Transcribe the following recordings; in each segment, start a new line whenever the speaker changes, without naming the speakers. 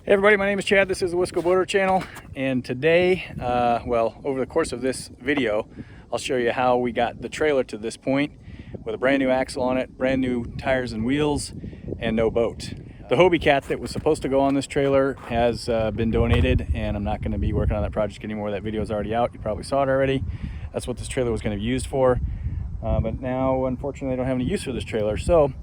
Hey everybody, my name is Chad. This is the Wisco Boater channel, and today, over the course of this video, I'll show you how we got the trailer to this point with a brand new axle on it, brand new tires and wheels, and no boat. The Hobie cat that was supposed to go on this trailer has been donated, and I'm not going to be working on that project anymore. That video is already out. You probably saw it already. That's what this trailer was going to be used for, but now, unfortunately, I don't have any use for this trailer, so I'm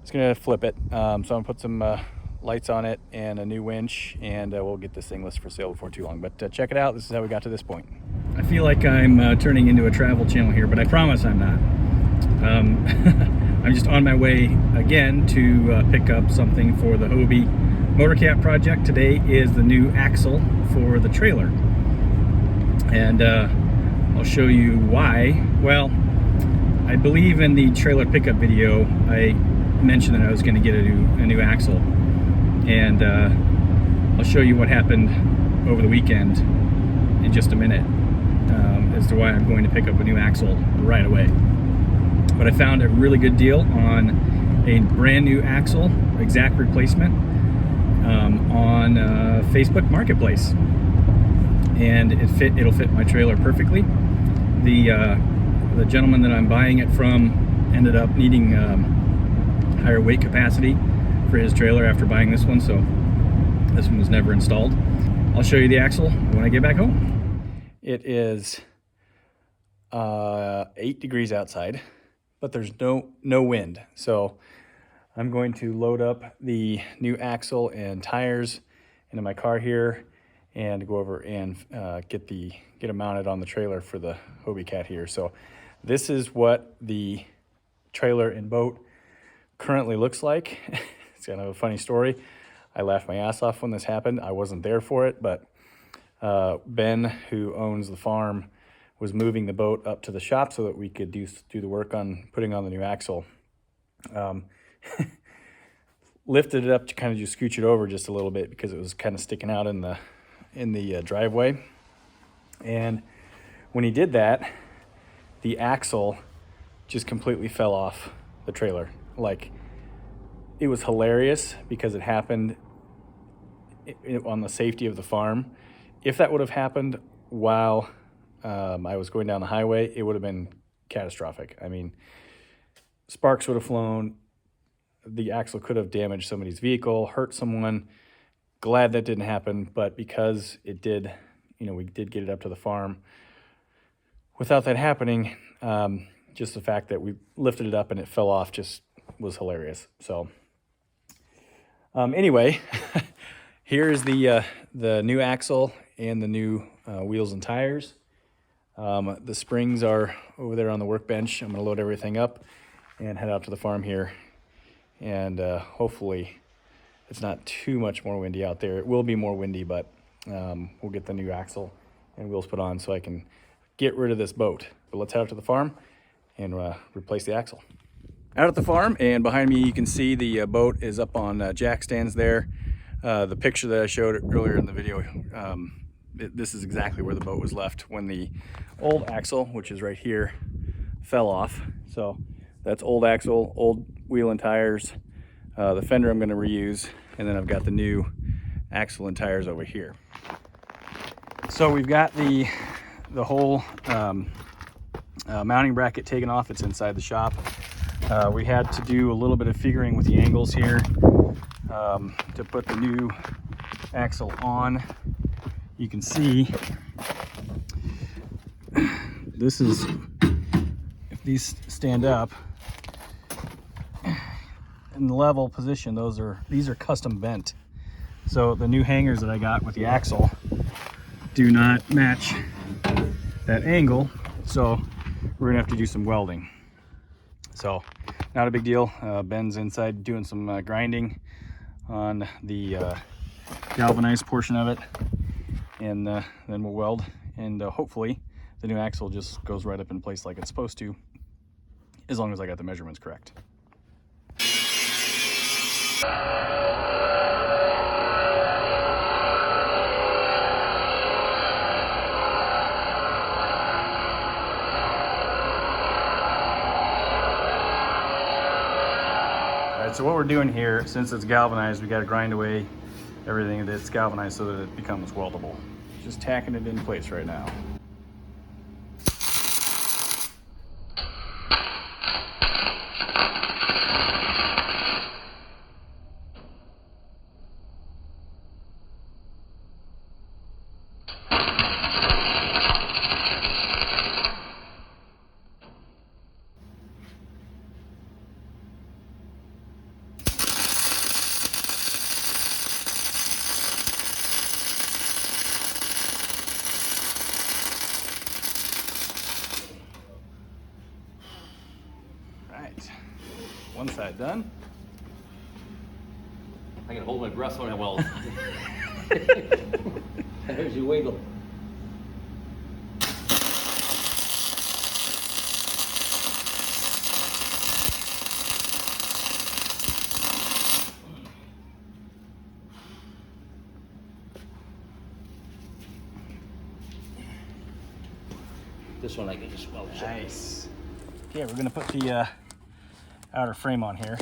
just going to flip it. So I'm going to put some lights on it and a new winch, and we'll get this thing listed for sale before too long. But check it out. This is how we got to this point. I feel like I'm turning into a travel channel here, but I promise I'm not. I'm just on my way again to pick up something for the Hobie Motorcat project. Today is the new axle for the trailer, and I'll show you why. Well, I believe in the trailer pickup video I mentioned that I was going to get a new axle, and I'll show you what happened over the weekend in just a minute as to why I'm going to pick up a new axle right away. But I found a really good deal on a brand new axle, exact replacement, on Facebook Marketplace, and it'll fit my trailer perfectly. The gentleman that I'm buying it from ended up needing higher weight capacity for his trailer after buying this one, so this one was never installed. I'll show you the axle when I get back home. It is 8 degrees outside, but there's no wind, so I'm going to load up the new axle and tires into my car here and go over and get them mounted on the trailer for the Hobie cat here. So this is what the trailer and boat currently looks like. It's kind of a funny story. I laughed my ass off when this happened. I wasn't there for it, but Ben, who owns the farm, was moving the boat up to the shop so that we could do the work on putting on the new axle. Lifted it up to kind of just scooch it over just a little bit because it was kind of sticking out in the driveway. And when he did that, the axle just completely fell off the trailer. Like, it was hilarious because it happened on the safety of the farm. If that would have happened while I was going down the highway, it would have been catastrophic. I mean, sparks would have flown. The axle could have damaged somebody's vehicle, hurt someone. Glad that didn't happen, but because it did, we did get it up to the farm without that happening. Just the fact that we lifted it up and it fell off just was hilarious. So anyway, here's the new axle and the new wheels and tires. The springs are over there on the workbench. I'm going to load everything up and head out to the farm here, and hopefully it's not too much more windy out there. It will be more windy, but we'll get the new axle and wheels put on so I can get rid of this boat. But let's head out to the farm and replace the axle. Out at the farm, and behind me you can see the boat is up on jack stands there. The picture that I showed earlier in the video, this is exactly where the boat was left when the old axle, which is right here, fell off. So that's old axle, old wheel and tires. The fender I'm going to reuse, and then I've got the new axle and tires over here. So we've got the whole mounting bracket taken off. It's inside the shop. We had to do a little bit of figuring with the angles here to put the new axle on. You can see this is, if these stand up in the level position, these are custom bent. So the new hangers that I got with the axle do not match that angle, so we're gonna have to do some welding. So not a big deal. Ben's inside doing some grinding on the galvanized portion of it, and then we'll weld, and hopefully the new axle just goes right up in place like it's supposed to, as long as I got the measurements correct. All right, so what we're doing here, since it's galvanized, we got to grind away everything that's galvanized so that it becomes weldable. Just tacking it in place right now. Right, one side done.
I can hold my breath when I weld. There's your wiggle. This one I can just weld.
Nice. Okay, we're gonna put the outer frame on here.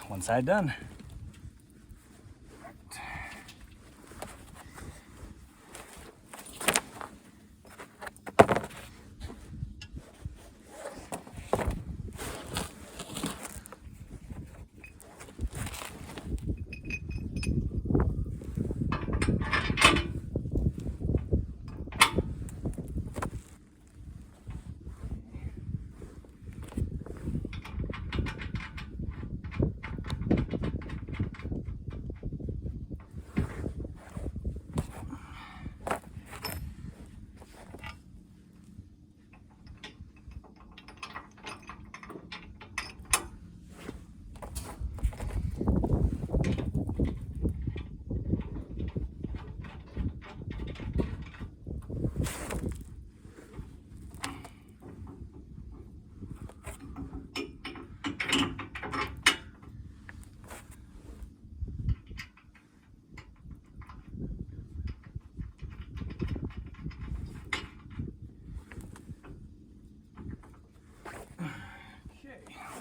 One side done.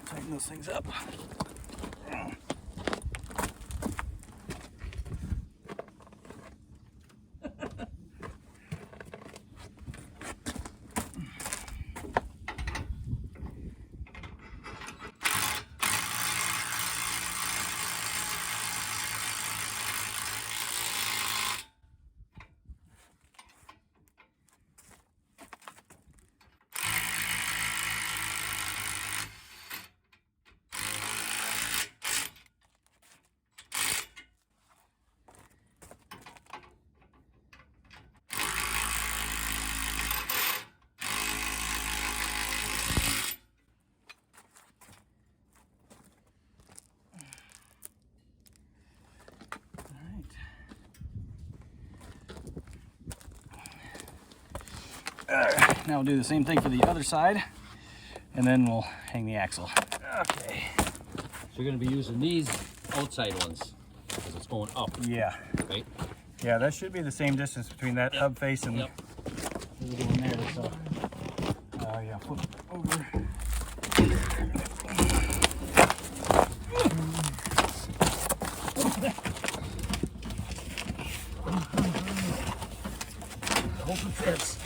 Tighten those things up. Alright, now we'll do the same thing for the other side, and then we'll hang the axle. Okay.
So you're going to be using these outside ones because it's going up,
Yeah.
right?
Yeah, that should be the same distance between that hub face and the one there. So, yeah, flip it over.
Hope it fits.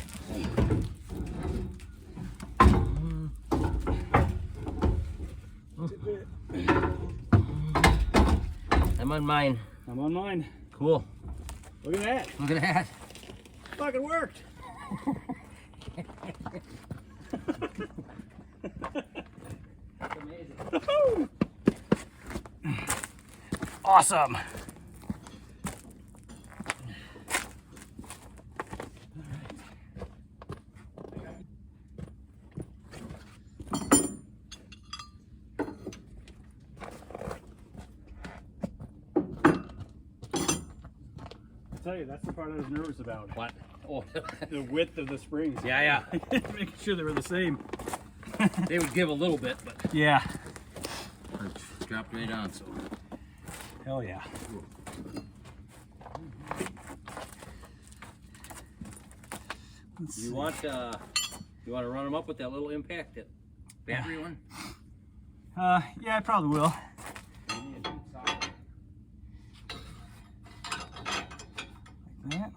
I'm on mine.
I'm on mine.
Cool.
Look at that.
Look at that.
Fucking worked.
That's amazing.
Awesome. I'll tell you, that's the part I was nervous about.
What? Oh.
The width of the springs.
Yeah.
Making sure they were the same.
They would give a little bit, but
Yeah.
it dropped right on. So.
Hell yeah.
You want to run them up with that little impact, that battery one?
Yeah, I probably will. Like that. Yeah.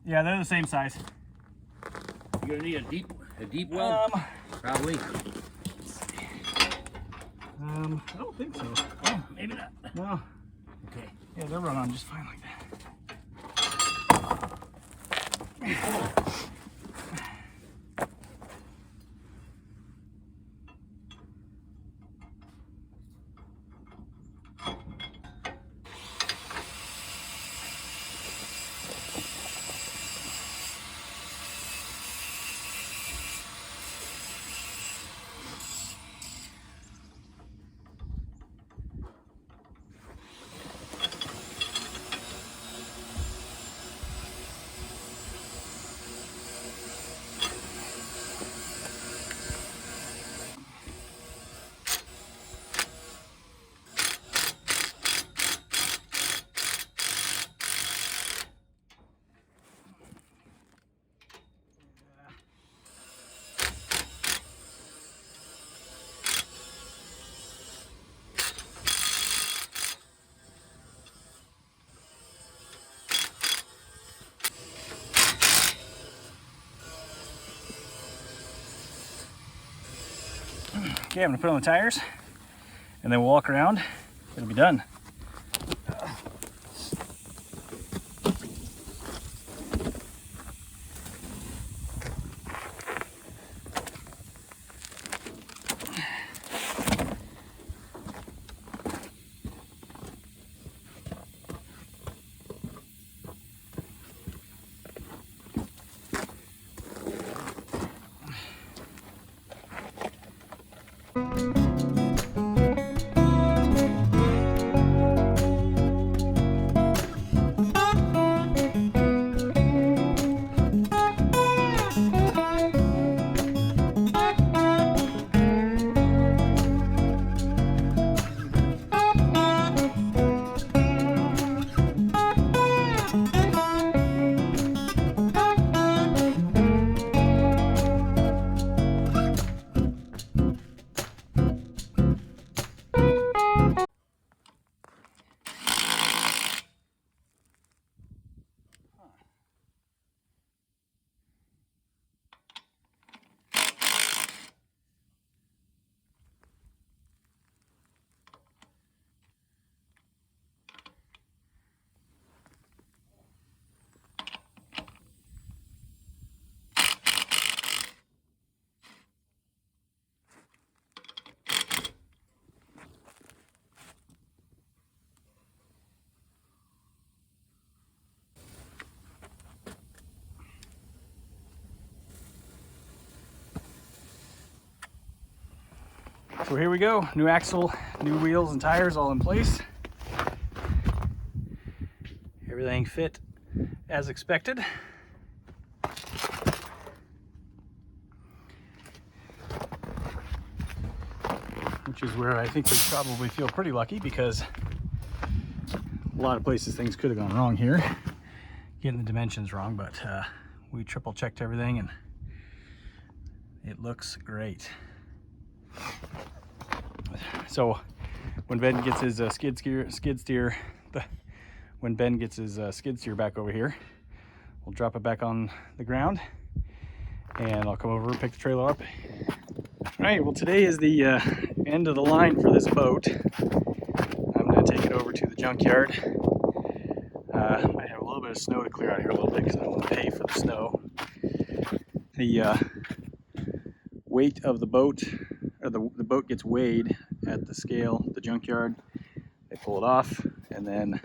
Yeah, they're the same size.
You're gonna need a deep well, probably.
I don't think so.
Oh, maybe not.
No.
Okay.
Yeah, they'll run on just fine like that. Okay, I'm gonna put on the tires and then we'll walk around. It'll be done. So here we go, new axle, new wheels and tires all in place. Everything fit as expected. Which is where I think we probably feel pretty lucky, because a lot of places things could have gone wrong here. Getting the dimensions wrong, but we triple checked everything and it looks great. So when Ben gets his skid steer back over here, we'll drop it back on the ground and I'll come over and pick the trailer up. All right, well, today is the end of the line for this boat. I'm going to take it over to the junkyard. I have a little bit of snow to clear out here a little bit because I want to pay for the snow. The weight of the boat, or the boat gets weighed at the scale, the junkyard. They pull it off, and then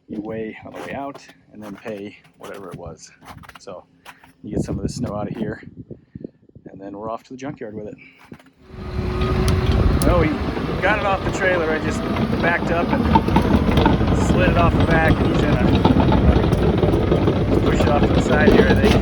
you weigh on the way out, and then pay whatever it was. So you get some of the snow out of here, and then we're off to the junkyard with it. Well, we got it off the trailer. I just backed up and slid it off the back, and he's gonna push it off to the side here, I think.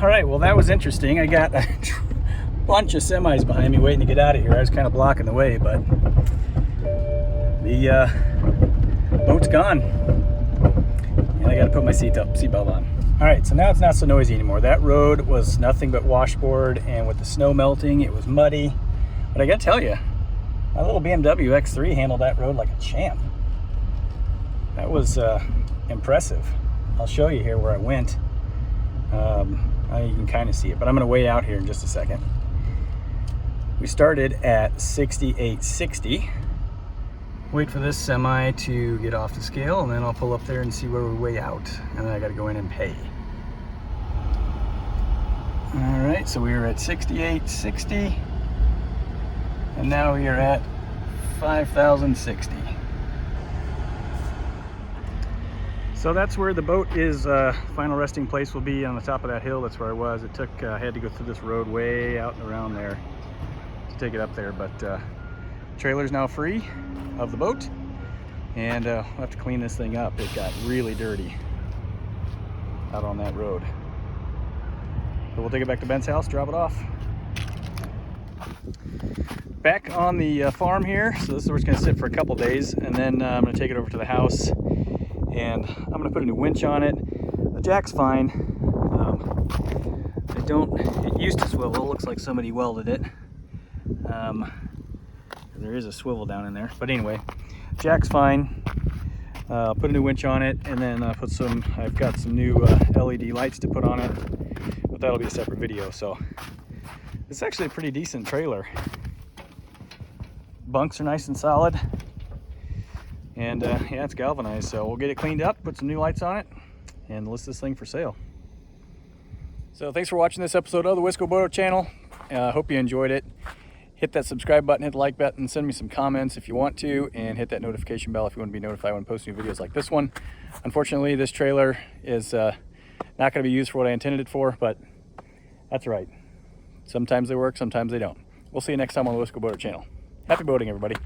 All right, well, that was interesting. I got a bunch of semis behind me waiting to get out of here. I was kind of blocking the way, but the boat's gone. And I got to put my seatbelt on. All right, so now it's not so noisy anymore. That road was nothing but washboard, and with the snow melting, it was muddy. But I got to tell you, my little BMW X3 handled that road like a champ. That was impressive. I'll show you here where I went. You can kind of see it, but I'm going to weigh out here in just a second. We started at 68.60. Wait for this semi to get off the scale, and then I'll pull up there and see where we weigh out, and then I got to go in and pay. All right, so we were at 68.60, and now we are at 5,060. So that's where the boat is. Final resting place will be on the top of that hill. That's where I was. It took, I had to go through this road way out and around there to take it up there, but trailer's now free of the boat, and we'll have to clean this thing up. It got really dirty out on that road. So we'll take it back to Ben's house, drop it off. Back on the farm here, so this is where it's going to sit for a couple days, and then I'm going to take it over to the house, and I'm going to put a new winch on it. The jack's fine. It used to swivel. It looks like somebody welded it. There is a swivel down in there, but anyway, jack's fine. Put a new winch on it, and then I've got some new LED lights to put on it, but that'll be a separate video. So it's actually a pretty decent trailer. Bunks are nice and solid, and yeah, it's galvanized. So we'll get it cleaned up, put some new lights on it, and list this thing for sale. So thanks for watching this episode of the Wisco Boato channel. Hope you enjoyed it. Hit that subscribe button, hit the like button, send me some comments if you want to, and hit that notification bell if you want to be notified when I post new videos like this one. Unfortunately, this trailer is not going to be used for what I intended it for, but that's right. Sometimes they work, sometimes they don't. We'll see you next time on the Wisco Boato channel. Happy boating, everybody.